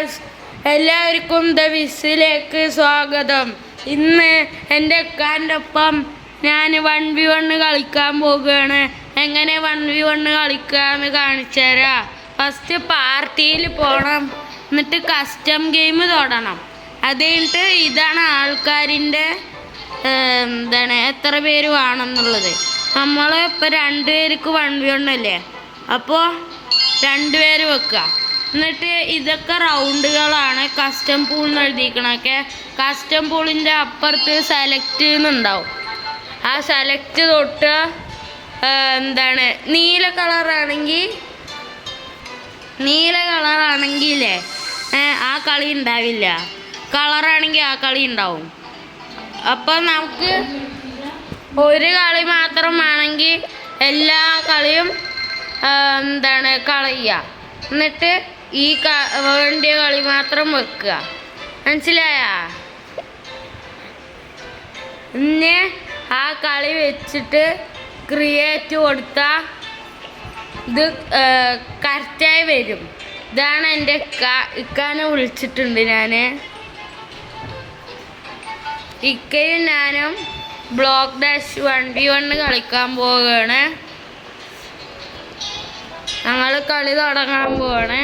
Guys, എല്ലാവർക്കും the വിസിലേക്ക് സ്വാഗതം. ഇന്ന് എൻ്റെ അക്കാൻ്റെ ഒപ്പം ഞാൻ 1v1 കളിക്കാൻ പോകുകയാണ്. എങ്ങനെ 1v1 കളിക്കാമെന്ന് കാണിച്ചു തരാം. ഫസ്റ്റ് പാർട്ടിയിൽ പോകണം, എന്നിട്ട് കസ്റ്റം ഗെയിം തൊടണം. അത് കഴിഞ്ഞിട്ട് ഇതാണ് ആൾക്കാരിൻ്റെ എത്ര പേര് വേണമെന്നുള്ളത്. നമ്മൾ ഇപ്പോൾ 2 പേർക്ക് 1v1 അല്ലേ, അപ്പോൾ 2 പേര് വെക്കുക. എന്നിട്ട് ഇതൊക്കെ റൗണ്ടുകളാണ്. കസ്റ്റം പൂൾ എന്ന് എഴുതിക്കണൊക്കെ കസ്റ്റം പൂളിൻ്റെ അപ്പുറത്ത് സെലക്ട് എന്നുണ്ടാവും. ആ സെലക്ട് തൊട്ട് നീല കളറാണെങ്കിലേ ആ കളി ഉണ്ടാവില്ല. കളറാണെങ്കിൽ ആ കളി ഉണ്ടാവും. അപ്പോൾ നമുക്ക് ഒരു കളി മാത്രം വേണമെങ്കിൽ എല്ലാ കളിയും കളയുക. എന്നിട്ട് ഈ വേണ്ടിയ കളി മാത്രം വെക്കുക. മനസ്സിലായ? പിന്നെ ആ കളി വെച്ചിട്ട് ക്രിയേറ്റ് കൊടുത്താൽ ഇത് കറക്റ്റായി വരും. ഇതാണ് എൻ്റെ ഇക്കാനെ വിളിച്ചിട്ടുണ്ട് ഞാൻ. ഇക്കയും ഞാനും ബ്ലോക്ക് ഡാഷ് 1v1 കളിക്കാൻ പോവുകയാണ്. ഞങ്ങൾ കളി തുടങ്ങാൻ പോവാണ്.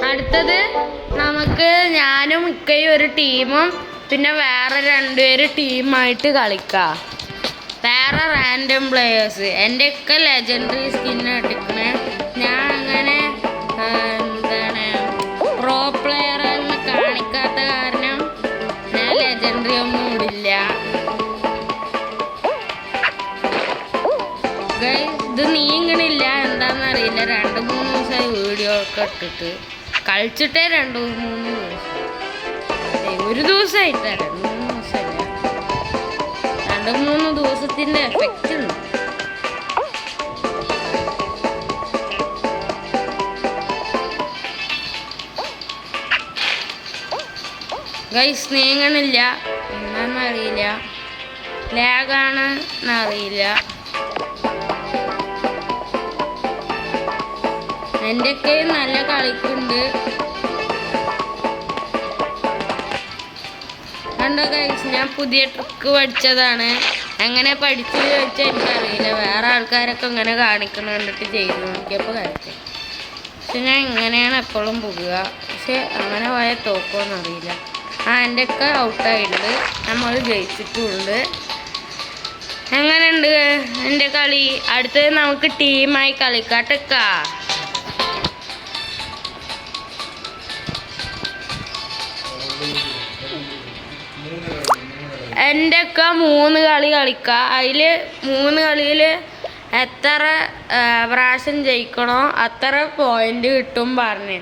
അടുത്തത് നമുക്ക് ഞാനും ഇക്കയും ഒരു ടീമും പിന്നെ വേറെ 2 പേര് ടീമായിട്ട് കളിക്കാം. വേറെ റാൻഡം പ്ലേയേഴ്സ്. എൻ്റെ ഒക്കെ ലെജൻഡറി സ്കിന്ന് ഇട്ടിക്കണേ. ഞാൻ അങ്ങനെ പ്രോ പ്ലെയർ എന്ന് കാണിക്കാത്ത കാരണം ഞാൻ ലെജൻഡറി ഒന്നും ഇടില്ല. ഇത് നീങ്ങണില്ല, എന്താണെന്നറിയില്ല. 2-3 ദിവസമായി വീഡിയോ ഒക്കെ ഇട്ടിട്ട് കളിച്ചിട്ടേ 2-3 ദിവസം. ഒരു ദിവസമായിട്ടാ, 2-3 ദിവസമല്ല, 2-3 ദിവസത്തിൻ്റെ എഫക്റ്റ് ഉണ്ട്. ഗൈസ് നീങ്ങണില്ല, എന്താണെന്നറിയില്ല. ലാഗാണെന്നറിയില്ല. എൻ്റെ ഒക്കെ നല്ല കളിക്കുണ്ട്. കണ്ടോ ഗൈസ്, ഞാൻ പുതിയ ട്രിക്ക് പഠിച്ചതാണ്. എങ്ങനെ പഠിച്ചു ചോദിച്ചാൽ എനിക്കറിയില്ല. വേറെ ആൾക്കാരൊക്കെ ഇങ്ങനെ കാണിക്കണം കണ്ടിട്ട് ചെയ്ത് നോക്കിയപ്പോൾ കളിച്ചത്. പക്ഷെ ഞാൻ ഇങ്ങനെയാണ് എപ്പോഴും പോകുക. പക്ഷെ അങ്ങനെ പോയാൽ തോക്കുമെന്നറിയില്ല. എൻ്റെ ഒക്കെ ഔട്ടായിട്ടുണ്ട്, നമ്മൾ ജയിച്ചിട്ടുമുണ്ട്. എങ്ങനെയുണ്ട് എൻ്റെ കളി? അടുത്തത് നമുക്ക് ടീമായി കളിക്കാട്ടൊക്കെ. എൻ്റെ ഒക്കെ 3 കളി കളിക്കുക. അതിൽ 3 കളിയിൽ എത്ര പ്രാവശ്യം ജയിക്കണോ അത്ര പോയിൻ്റ് കിട്ടും പറഞ്ഞു.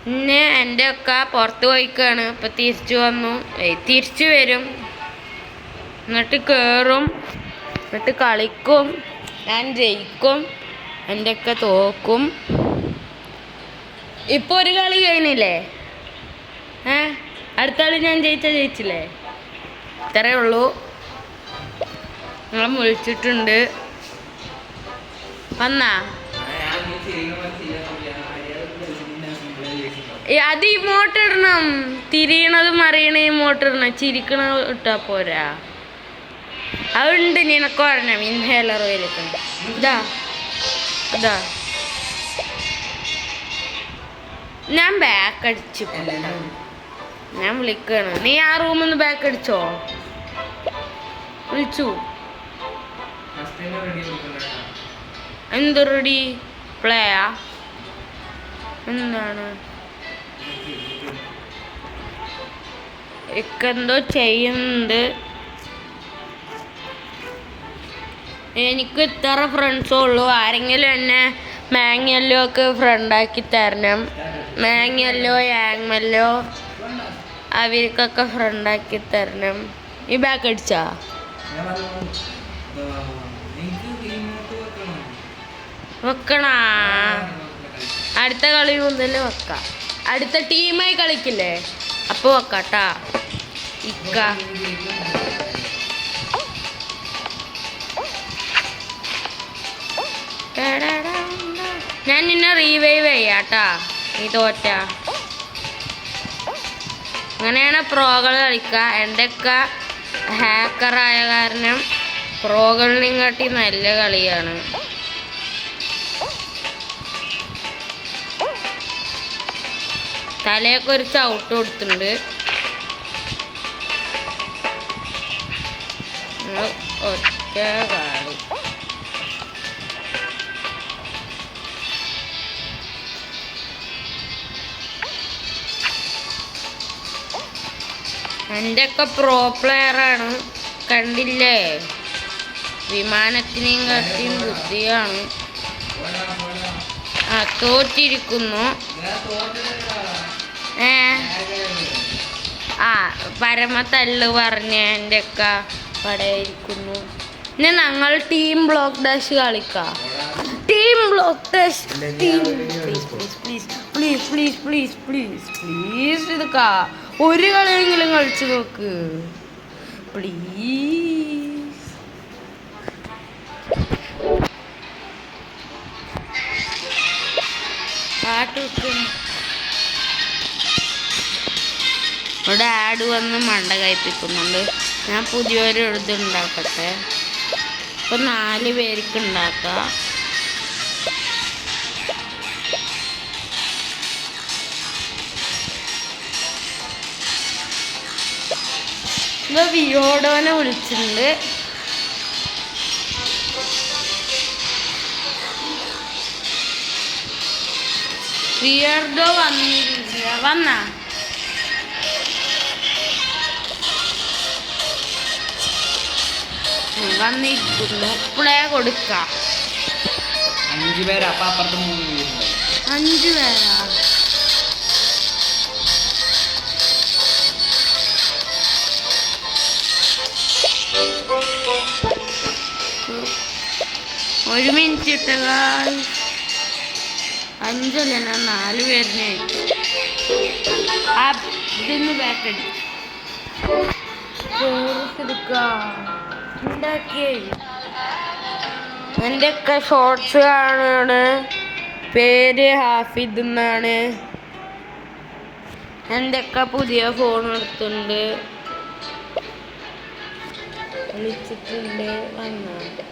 പിന്നെ എൻ്റെ ഒക്കെ പുറത്ത് പോയിക്കാണ്. ഇപ്പം തിരിച്ചു വരും, എന്നിട്ട് കയറും, എന്നിട്ട് കളിക്കും. ഞാൻ ജയിക്കും, എൻ്റെ ഒക്കെ തോക്കും. ഇപ്പോൾ ഒരു കളി കഴിഞ്ഞില്ലേ? അടുത്ത കളി ഞാൻ ജയിച്ചില്ലേ? ഇത്രയേ ഉള്ളൂ. നിങ്ങളെ വിളിച്ചിട്ടുണ്ട്, വന്നാ? അത് ഇമോട്ട് ഇടണം. തിരിയണത് മറിയണ ഇമോട്ട് ഇടണം. ചിരിക്കണ ഇട്ടാ പോരാ. അതുണ്ട്, നിനക്ക് പറഞ്ഞ ഇൻഹേലർ വലിക്കണം. ഇതാ ഞാൻ ബാക്ക് അടിച്ചു. ഞാൻ വിളിക്കാണ്. നീ ആ റൂമിൽ നിന്ന് ബാക്ക് അടിച്ചോ? വിളിച്ചു. എന്ത് റെഡി പ്ലേയാ? എന്താണ് എന്തോ ചെയ്യുന്നുണ്ട്. എനിക്ക് ഇത്ര ഫ്രണ്ട്സേ ഉള്ളൂ. ആരെങ്കിലും എന്നെ മാങ്ങല്ലോ ഒക്കെ ഫ്രണ്ടാക്കി തരണം. മാങ്ങല്ലോ യാങ്മല്ലോ അവർക്കൊക്കെ ഫ്രണ്ടാക്കി തരണം. ഈ ബാക്ക് അടിച്ചാ വെക്കണ? അടുത്ത കളി മുതൽ വെക്കാം. അടുത്ത ടീമായി കളിക്കില്ലേ, അപ്പോൾ വെക്കാട്ടാ. ഞാൻ നിന്നെ റീവൈവ് ചെയ്യാട്ടാ. നീ തോറ്റ അങ്ങനെയാണ് പ്രോകൾ കളിക്കുക. എൻ്റെയൊക്കെ ഹാക്കറായ കാരണം പ്രോകളിനെയും കാട്ടി നല്ല കളിയാണ്. തലയൊക്കെ ഒരു ചവിട്ട് കൊടുത്തിട്ടുണ്ട്. ഒറ്റ കളി. എൻ്റെയൊക്കെ പ്രോ പ്ലെയറാണ്. കണ്ടില്ലേ, വിമാനത്തിനെയും കാട്ടിയും ബുദ്ധിയാണ്. തോറ്റിരിക്കുന്നു. പരമത്തല്ല് പറഞ്ഞ് എൻ്റെയൊക്കെ പടയിരിക്കുന്നു. ഇനി ഞങ്ങൾ ടീം ബ്ലോക്ക് ഡാഷ് കളിക്കാം. Team block dash. പ്ലീസ് ഇതൊക്കെ ഒരു കളിയെങ്കിലും കളിച്ചു നോക്ക് പ്ലീസ്. പാട്ട് ഇവിടെ ആഡ് വന്ന് മണ്ട കഴിപ്പിക്കുന്നുണ്ട്. ഞാൻ പുതിയൊരു ഇതുണ്ടാക്കട്ടെ. ഇപ്പം 4 പേർക്ക് ഉണ്ടാക്കാം. ഇത് വിയോടോനെ വിളിച്ചിട്ടുണ്ട്. വിയർഡോ വന്നില്ല. വന്നാ വന്നിരിക്കുന്നു. പ്ലേ കൊടുക്കാം. 5 പേര്. അപ്പം അപ്പുറത്ത് 3 പേരുണ്ട്. 5 പേരാ? ഒരു മിനിറ്റ് ഇട്ട 5 അല്ല, ഞാൻ 4 പേരിനെ ഇതിന്ന് ബാക്കടി ഉണ്ടാക്കിയേ. എൻ്റെയൊക്കെ ഷോർട്സ് കാണാണ്. പേര് ഹാഫിദ് എന്നാണ്. എൻ്റെയൊക്കെ പുതിയ ഫോൺ എടുത്തിട്ടുണ്ട്. വിളിച്ചിട്ടുണ്ട്. വന്നാണ്ട്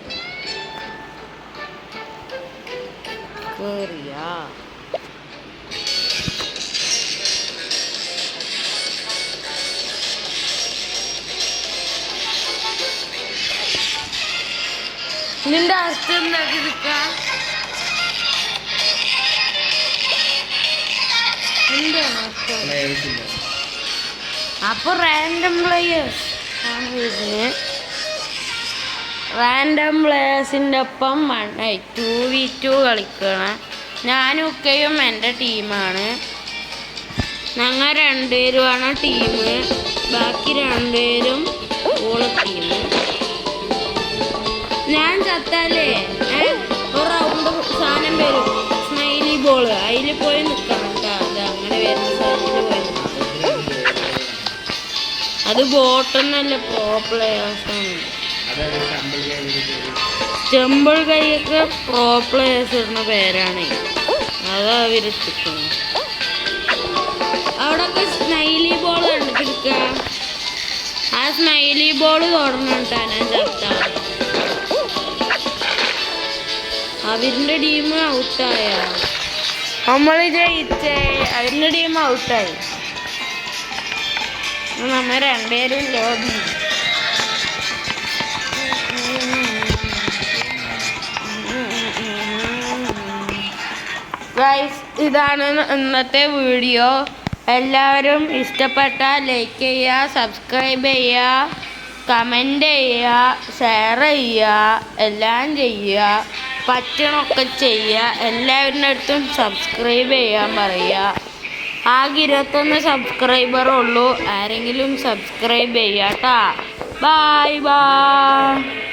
കേറിയാ. നിന്റെ അവസ്ഥ എന്താക്കി നിൽക്കാം? എന്താണ് അപ്പൊ റാൻഡം പ്ലേയേഴ്സ് ആണ് വരുന്നത്. റാൻഡം പ്ലേയേഴ്സിൻ്റെ ഒപ്പം 2v2 കളിക്കണം. ഞാനും ഒക്കെയും എൻ്റെ ടീമാണ്. ഞങ്ങൾ 2 പേരുമാണ് ടീം. ബാക്കി 2 പേരും ഓള് ടീം. ഞാൻ ചത്താലേ ഒരു റൗണ്ട് സാധനം വരും, സ്മൈലി ബോൾ. അതിൽ പോയി നിൽക്കണം കേട്ടോ. അത് അങ്ങനെ വരുന്ന സാധനത്തിൽ പോയി നിൽക്കണം. അത് ബോട്ടൊന്നല്ല, പ്രോ പ്ലേയേഴ്സാണ്. സ്റ്റംബിൾ കൈയൊക്കെ പ്രോ പ്ലേയേഴ്സ് ഇടുന്ന പേരാണ്. അത് അവരിട്ടിരിക്കുന്നത്. അവിടെയൊക്കെ സ്മൈലി ബോൾ കണ്ടിട്ടിരിക്കുക. ആ സ്മൈലി ബോൾ തുടർന്നിട്ടാ ഞാൻ ചത്താ. അവരുടെ ടീം ഔട്ടായ, നമ്മൾ ജയിച്ചേ. അവരുടെ ടീം ഔട്ടായി. നമ്മൾ 2 പേരും ലോബി. ഗൈസ്, ഇതാണ് ഇന്നത്തെ വീഡിയോ. എല്ലാവരും ഇഷ്ടപ്പെട്ടാൽ ലൈക്ക് ചെയ്യുക, സബ്സ്ക്രൈബ് ചെയ്യുക, കമൻറ്റ് ചെയ്യുക, ഷെയർ ചെയ്യുക, എല്ലാം ചെയ്യുക. പറ്റണമൊക്കെ ചെയ്യുക. എല്ലാവരുടെ അടുത്തും സബ്സ്ക്രൈബ് ചെയ്യാൻ പറയുക. ആകെ 21 സബ്സ്ക്രൈബറുള്ളൂ. ആരെങ്കിലും സബ്സ്ക്രൈബ് ചെയ്യാം കേട്ടോ. Bye bye.